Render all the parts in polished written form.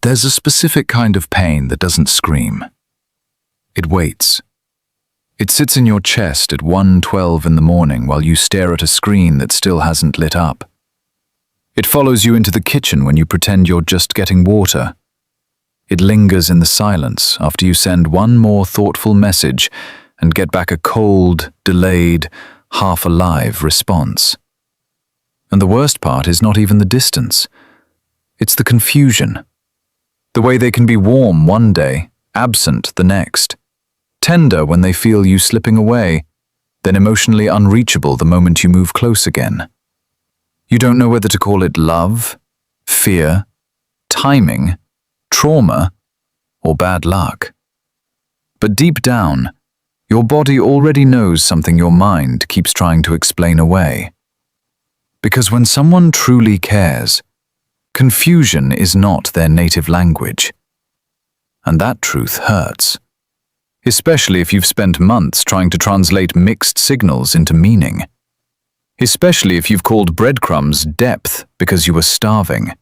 There's a specific kind of pain that doesn't scream. It waits. It sits in your chest at 1:12 in the morning while you stare at a screen that still hasn't lit up. It follows you into the kitchen when you pretend you're just getting water. It lingers in the silence after you send one more thoughtful message and get back a cold, delayed, half-alive response. And the worst part is not even the distance. It's the confusion. The way they can be warm one day, absent the next. Tender when they feel you slipping away, then emotionally unreachable the moment you move close again. You don't know whether to call it love, fear, timing, trauma, or bad luck. But deep down, your body already knows something your mind keeps trying to explain away. Because when someone truly cares, confusion is not their native language. And that truth hurts. Especially if you've spent months trying to translate mixed signals into meaning. Especially if you've called breadcrumbs depth because you were starving.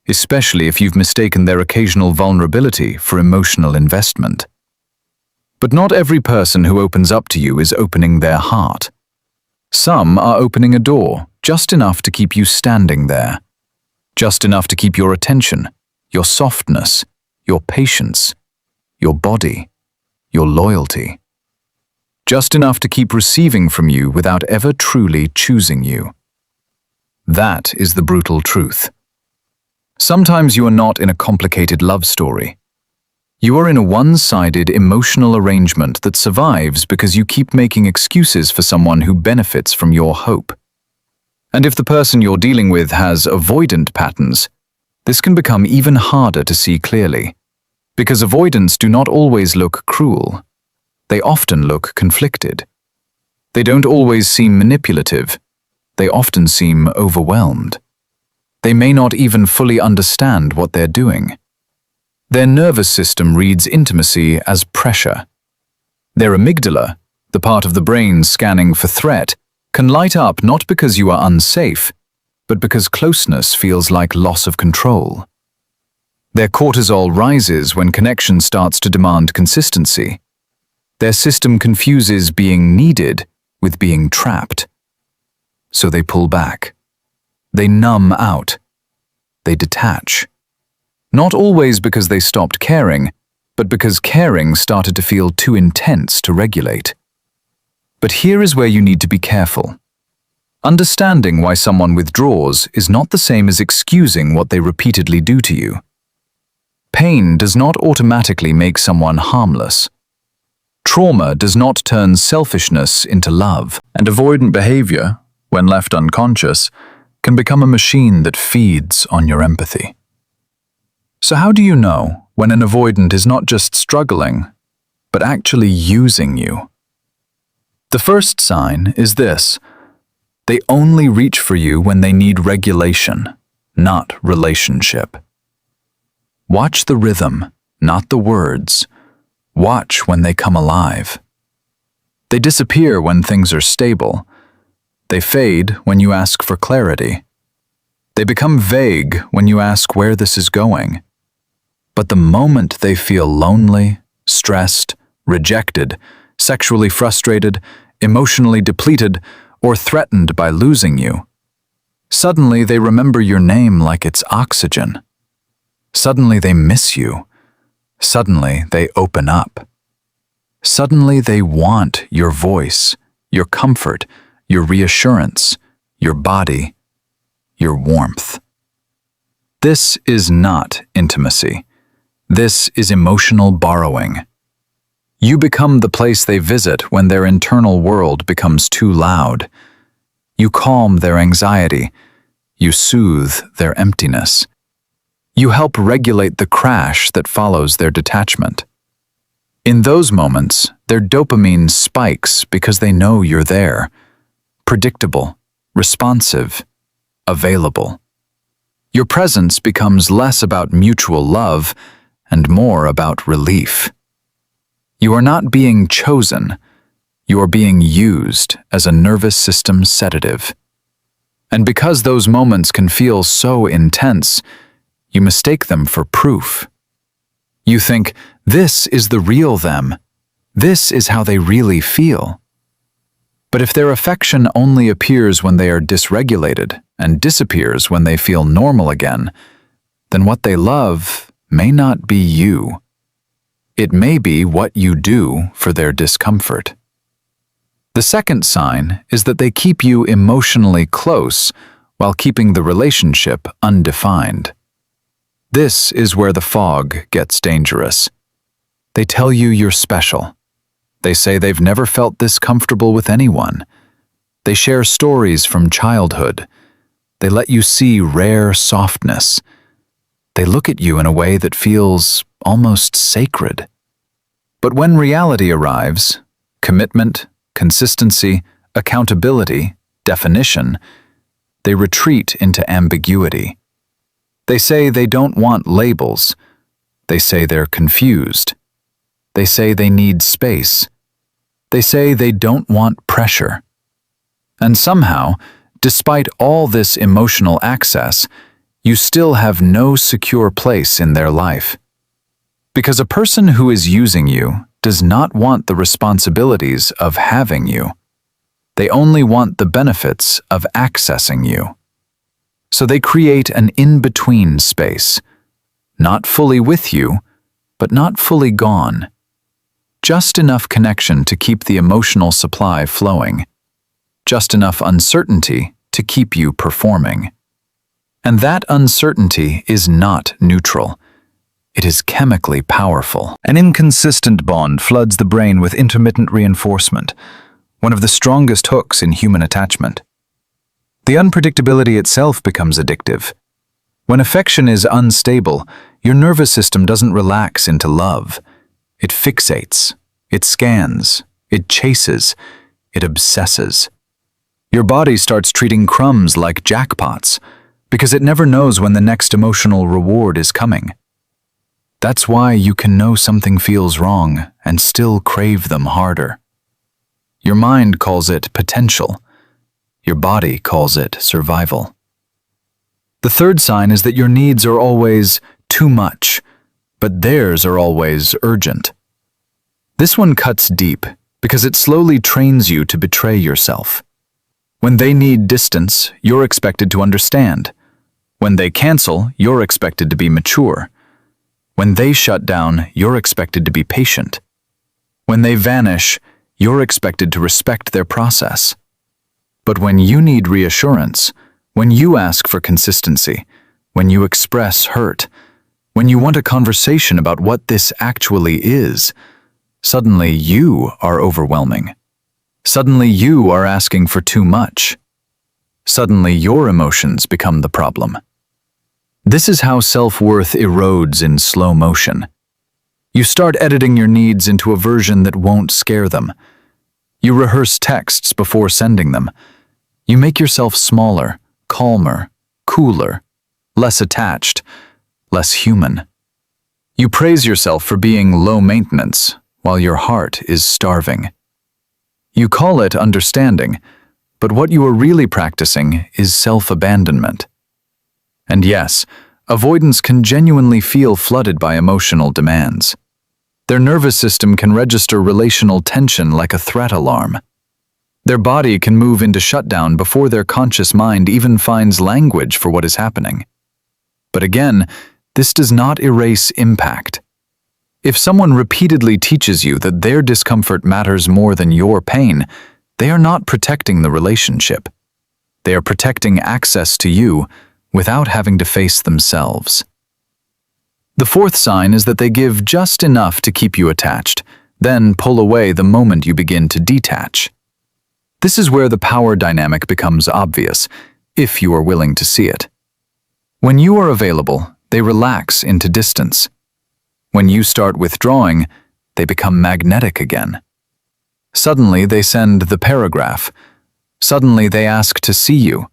Especially if you've mistaken their occasional vulnerability for emotional investment. But not every person who opens up to you is opening their heart. Some are opening a door, just enough to keep you standing there. Just enough to keep your attention, your softness, your patience, your body, your loyalty. Just enough to keep receiving from you without ever truly choosing you. That is the brutal truth. Sometimes you are not in a complicated love story. You are in a one-sided emotional arrangement that survives because you keep making excuses for someone who benefits from your hope. And if the person you're dealing with has avoidant patterns, this can become even harder to see clearly. Because avoidants do not always look cruel. They often look conflicted. They don't always seem manipulative. They often seem overwhelmed. They may not even fully understand what they're doing. Their nervous system reads intimacy as pressure. Their amygdala, the part of the brain scanning for threat, can light up not because you are unsafe, but because closeness feels like loss of control. Their cortisol rises when connection starts to demand consistency. Their system confuses being needed with being trapped. So they pull back. They numb out. They detach. Not always because they stopped caring, but because caring started to feel too intense to regulate. But here is where you need to be careful. Understanding why someone withdraws is not the same as excusing what they repeatedly do to you. Pain does not automatically make someone harmless. Trauma does not turn selfishness into love, and avoidant behavior, when left unconscious, can become a machine that feeds on your empathy. So how do you know when an avoidant is not just struggling, but actually using you? The first sign is this: they only reach for you when they need regulation, not relationship. Watch the rhythm, not the words. Watch when they come alive. They disappear when things are stable. They fade when you ask for clarity. They become vague when you ask where this is going. But the moment they feel lonely, stressed, rejected, sexually frustrated, emotionally depleted, or threatened by losing you, suddenly they remember your name like it's oxygen. Suddenly they miss you. Suddenly they open up. Suddenly they want your voice, your comfort, your reassurance, your body, your warmth. This is not intimacy. This is emotional borrowing. You become the place they visit when their internal world becomes too loud. You calm their anxiety. You soothe their emptiness. You help regulate the crash that follows their detachment. In those moments, their dopamine spikes because they know you're there, predictable, responsive, available. Your presence becomes less about mutual love and more about relief. You are not being chosen. You are being used as a nervous system sedative. And because those moments can feel so intense, You mistake them for proof. You think, this is the real them. This is how they really feel. But if their affection only appears when they are dysregulated and disappears when they feel normal again, then what they love may not be you. It may be what you do for their discomfort. The second sign is that they keep you emotionally close while keeping the relationship undefined. This is where the fog gets dangerous. They tell you you're special. They say they've never felt this comfortable with anyone. They share stories from childhood. They let you see rare softness. They look at you in a way that feels almost sacred. But when reality arrives, commitment, consistency, accountability, definition, they retreat into ambiguity. They say they don't want labels. They say they're confused. They say they need space. They say they don't want pressure. And somehow, despite all this emotional access, you still have no secure place in their life. Because a person who is using you does not want the responsibilities of having you. They only want the benefits of accessing you. So they create an in-between space, not fully with you, but not fully gone. Just enough connection to keep the emotional supply flowing. Just enough uncertainty to keep you performing. And that uncertainty is not neutral. It is chemically powerful. An inconsistent bond floods the brain with intermittent reinforcement, one of the strongest hooks in human attachment. The unpredictability itself becomes addictive. When affection is unstable, your nervous system doesn't relax into love. It fixates, it scans, it chases, it obsesses. Your body starts treating crumbs like jackpots because it never knows when the next emotional reward is coming. That's why you can know something feels wrong and still crave them harder. Your mind calls it potential. Your body calls it survival. The third sign is that your needs are always too much, but theirs are always urgent. This one cuts deep because it slowly trains you to betray yourself. When they need distance, you're expected to understand. When they cancel, you're expected to be mature. When they shut down, you're expected to be patient. When they vanish, you're expected to respect their process. But when you need reassurance, when you ask for consistency, when you express hurt, when you want a conversation about what this actually is, suddenly you are overwhelming. Suddenly you are asking for too much. Suddenly your emotions become the problem. This is how self-worth erodes in slow motion. You start editing your needs into a version that won't scare them. You rehearse texts before sending them. You make yourself smaller, calmer, cooler, less attached, less human. You praise yourself for being low maintenance while your heart is starving. You call it understanding, but what you are really practicing is self-abandonment. And yes, avoidants can genuinely feel flooded by emotional demands. Their nervous system can register relational tension like a threat alarm. Their body can move into shutdown before their conscious mind even finds language for what is happening. But again, this does not erase impact. If someone repeatedly teaches you that their discomfort matters more than your pain, they are not protecting the relationship. They are protecting access to you without having to face themselves. The fourth sign is that they give just enough to keep you attached, then pull away the moment you begin to detach. This is where the power dynamic becomes obvious, if you are willing to see it. When you are available, they relax into distance. When you start withdrawing, they become magnetic again. Suddenly they send the paragraph. Suddenly they ask to see you.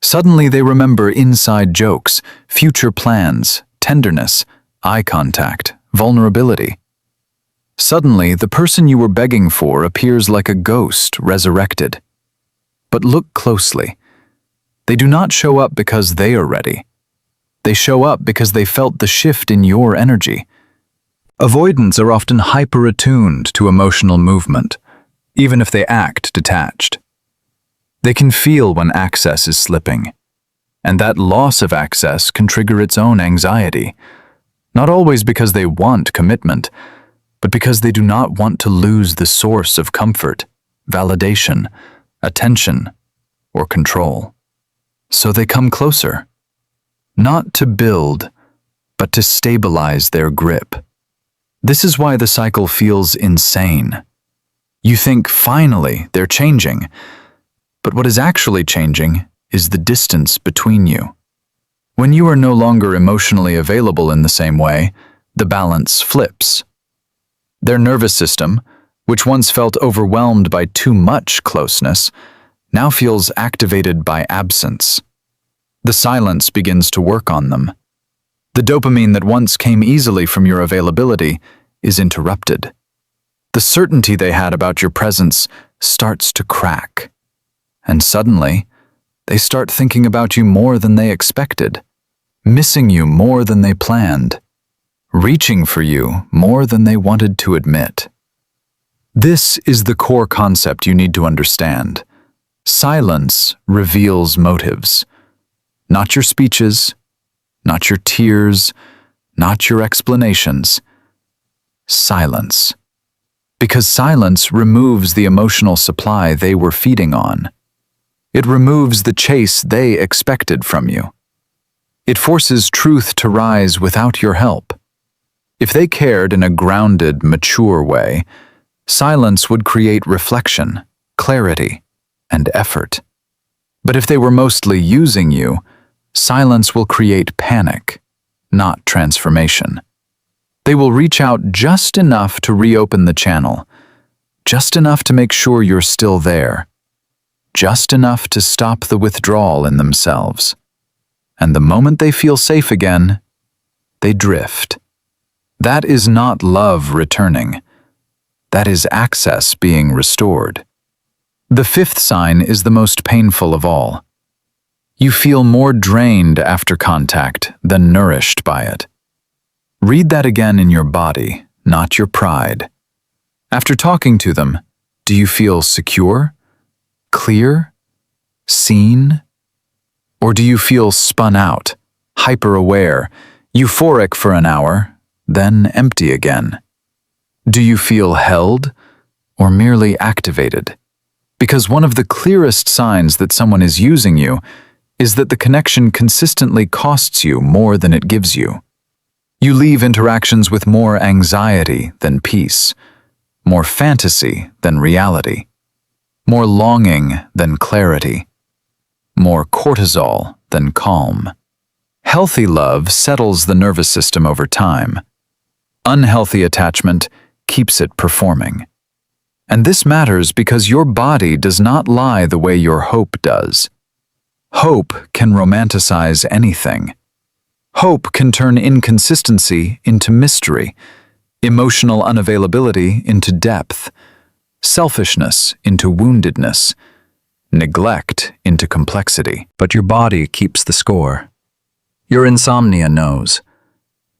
Suddenly they remember inside jokes, future plans, tenderness, eye contact, vulnerability. Suddenly the person you were begging for appears like a ghost resurrected. But look closely. They do not show up because they are ready. They show up because they felt the shift in your energy. Avoidants are often hyper-attuned to emotional movement, even if they act detached. They can feel when access is slipping, and that loss of access can trigger its own anxiety, not always because they want commitment, but because they do not want to lose the source of comfort, validation, attention, or control. So they come closer, not to build, but to stabilize their grip. This is why the cycle feels insane. You think, finally, they're changing, but what is actually changing is the distance between you. When you are no longer emotionally available in the same way, the balance flips. Their nervous system, which once felt overwhelmed by too much closeness, now feels activated by absence. The silence begins to work on them. The dopamine that once came easily from your availability is interrupted. The certainty they had about your presence starts to crack. And suddenly, they start thinking about you more than they expected, missing you more than they planned, reaching for you more than they wanted to admit. This is the core concept you need to understand. Silence reveals motives. Not your speeches, not your tears, not your explanations. Silence. Because silence removes the emotional supply they were feeding on. It removes the chase they expected from you. It forces truth to rise without your help. If they cared in a grounded, mature way, silence would create reflection, clarity, and effort. But if they were mostly using you, silence will create panic, not transformation. They will reach out just enough to reopen the channel, just enough to make sure you're still there, just enough to stop the withdrawal in themselves. And the moment they feel safe again, they drift. That is not love returning. That is access being restored. The fifth sign is the most painful of all. You feel more drained after contact than nourished by it. Read that again in your body, not your pride. After talking to them, do you feel secure, clear, seen? Or do you feel spun out, hyper-aware, euphoric for an hour, then empty again? Do you feel held or merely activated? Because one of the clearest signs that someone is using you is that the connection consistently costs you more than it gives you. You leave interactions with more anxiety than peace, more fantasy than reality, more longing than clarity, more cortisol than calm. Healthy love settles the nervous system over time. Unhealthy attachment keeps it performing. And this matters because your body does not lie the way your hope does. Hope can romanticize anything. Hope can turn inconsistency into mystery, emotional unavailability into depth, selfishness into woundedness, neglect into complexity. But your body keeps the score. Your insomnia knows.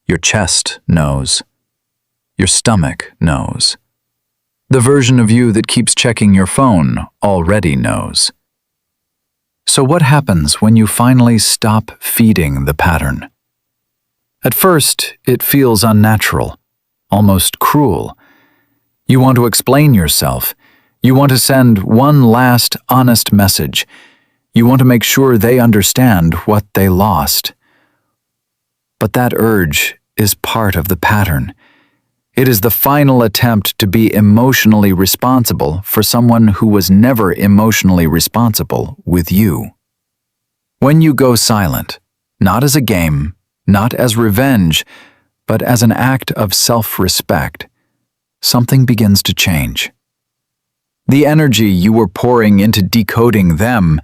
Your chest knows. Your stomach knows. The version of you that keeps checking your phone already knows. So what happens when you finally stop feeding the pattern? At first, it feels unnatural, almost cruel. You want to explain yourself. You want to send one last honest message. You want to make sure they understand what they lost. But that urge is part of the pattern. It is the final attempt to be emotionally responsible for someone who was never emotionally responsible with you. When you go silent, not as a game, not as revenge, but as an act of self-respect, something begins to change. The energy you were pouring into decoding them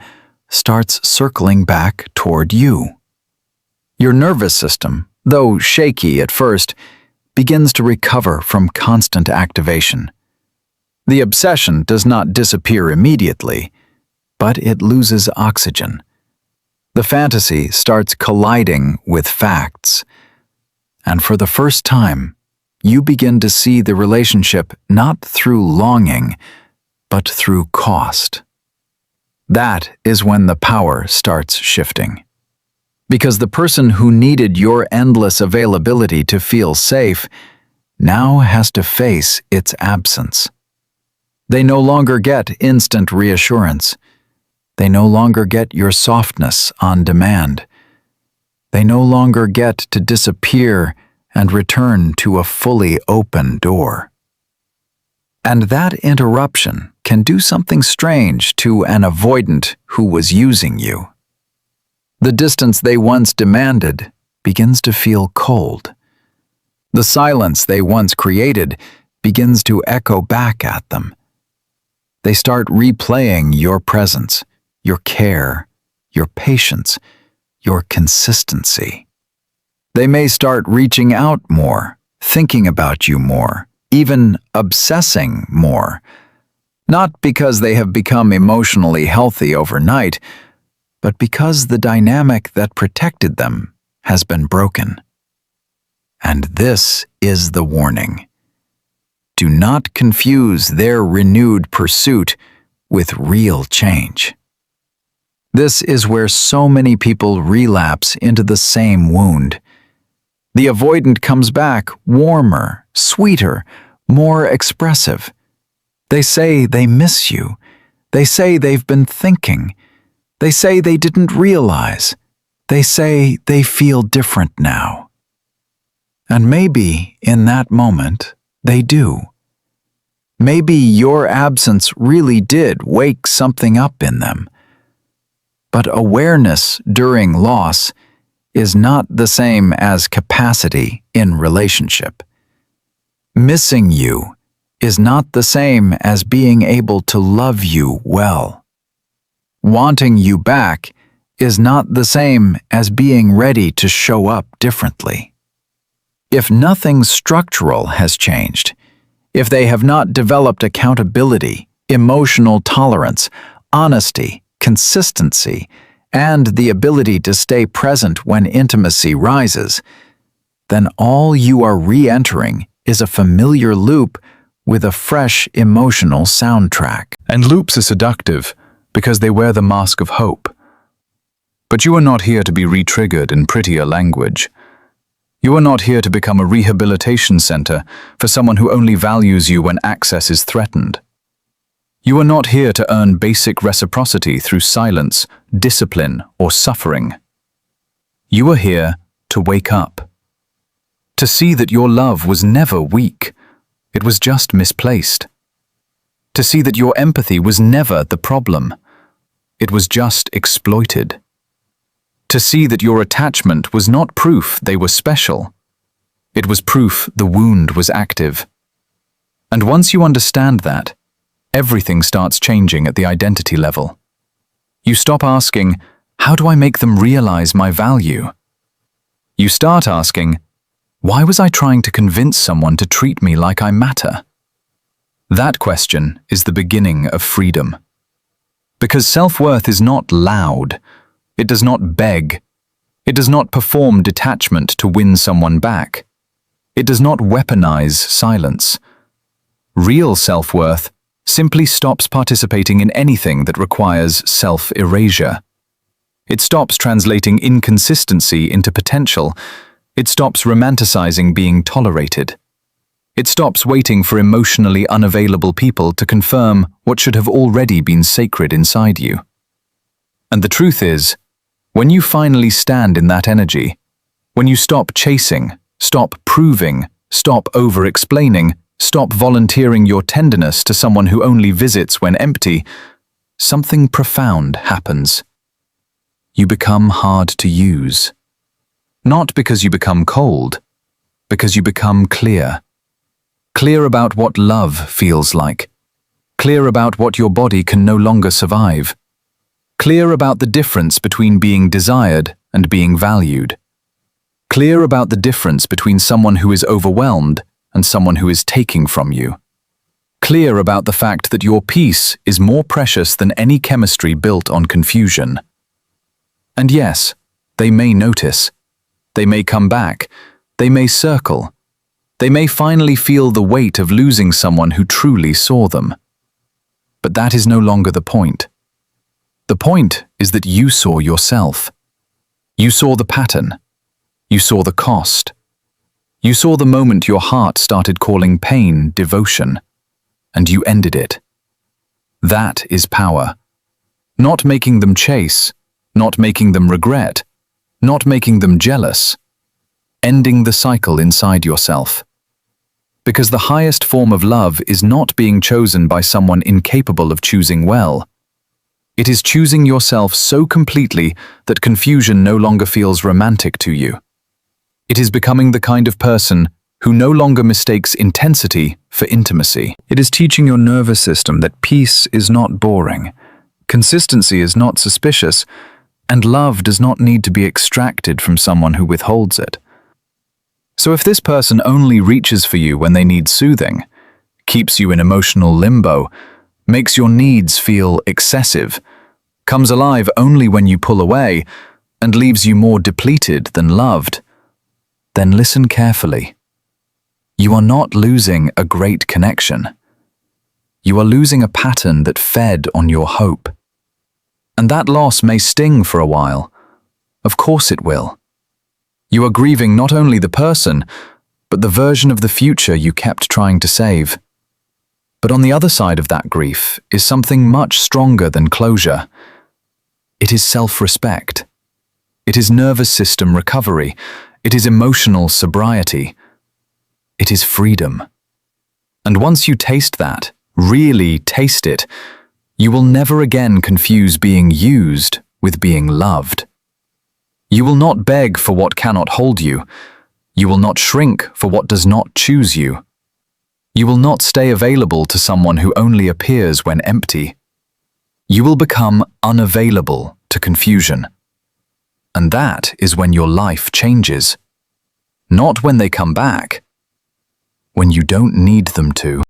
starts circling back toward you. Your nervous system, though shaky at first, begins to recover from constant activation. The obsession does not disappear immediately, but it loses oxygen. The fantasy starts colliding with facts, and for the first time, you begin to see the relationship not through longing, but through cost. That is when the power starts shifting. Because the person who needed your endless availability to feel safe now has to face its absence. They no longer get instant reassurance. They no longer get your softness on demand. They no longer get to disappear and return to a fully open door. And that interruption can do something strange to an avoidant who was using you. The distance they once demanded begins to feel cold. The silence they once created begins to echo back at them. They start replaying your presence, your care, your patience, your consistency. They may start reaching out more, thinking about you more, even obsessing more. Not because they have become emotionally healthy overnight, but because the dynamic that protected them has been broken. And this is the warning. Do not confuse their renewed pursuit with real change. This is where so many people relapse into the same wound. The avoidant comes back warmer, sweeter, more expressive. They say they miss you. They say they've been thinking. They say they didn't realize. They say they feel different now. And maybe in that moment, they do. Maybe your absence really did wake something up in them. But awareness during loss is not the same as capacity in relationship. Missing you is not the same as being able to love you well. Wanting you back is not the same as being ready to show up differently. If nothing structural has changed, if they have not developed accountability, emotional tolerance, honesty, consistency, and the ability to stay present when intimacy rises, then all you are re-entering is a familiar loop with a fresh emotional soundtrack. And loops are seductive because they wear the mask of hope. But you are not here to be re-triggered in prettier language. You are not here to become a rehabilitation center for someone who only values you when access is threatened. You are not here to earn basic reciprocity through silence, discipline, or suffering. You are here to wake up. To see that your love was never weak, it was just misplaced. To see that your empathy was never the problem, it was just exploited. To see that your attachment was not proof they were special, it was proof the wound was active. And once you understand that, everything starts changing at the identity level. You stop asking, how do I make them realize my value? You start asking, why was I trying to convince someone to treat me like I matter? That question is the beginning of freedom. Because self-worth is not loud. It does not beg. It does not perform detachment to win someone back. It does not weaponize silence. Real self-worth simply stops participating in anything that requires self-erasure. It stops translating inconsistency into potential. It stops romanticizing being tolerated. It stops waiting for emotionally unavailable people to confirm what should have already been sacred inside you. And the truth is, when you finally stand in that energy, when you stop chasing, stop proving, stop over-explaining, stop volunteering your tenderness to someone who only visits when empty, something profound happens. You become hard to use. Not because you become cold, because you become clear. Clear about what love feels like. Clear about what your body can no longer survive. Clear about the difference between being desired and being valued. Clear about the difference between someone who is overwhelmed and someone who is taking from you. Clear about the fact that your peace is more precious than any chemistry built on confusion. And yes, they may notice. They may come back. They may circle. They may finally feel the weight of losing someone who truly saw them. But that is no longer the point. The point is that you saw yourself. You saw the pattern. You saw the cost. You saw the moment your heart started calling pain devotion, and you ended it. That is power. Not making them chase, not making them regret, not making them jealous. Ending the cycle inside yourself. Because the highest form of love is not being chosen by someone incapable of choosing well. It is choosing yourself so completely that confusion no longer feels romantic to you. It is becoming the kind of person who no longer mistakes intensity for intimacy. It is teaching your nervous system that peace is not boring, consistency is not suspicious, and love does not need to be extracted from someone who withholds it. So if this person only reaches for you when they need soothing, keeps you in emotional limbo, makes your needs feel excessive, comes alive only when you pull away, and leaves you more depleted than loved, then listen carefully. You are not losing a great connection. You are losing a pattern that fed on your hope. And that loss may sting for a while. Of course it will. You are grieving not only the person, but the version of the future you kept trying to save. But on the other side of that grief is something much stronger than closure. It is self-respect. It is nervous system recovery. It is emotional sobriety. It is freedom. And once you taste that, really taste it, you will never again confuse being used with being loved. You will not beg for what cannot hold you. You will not shrink for what does not choose you. You will not stay available to someone who only appears when empty. You will become unavailable to confusion. And that is when your life changes. Not when they come back. When you don't need them to.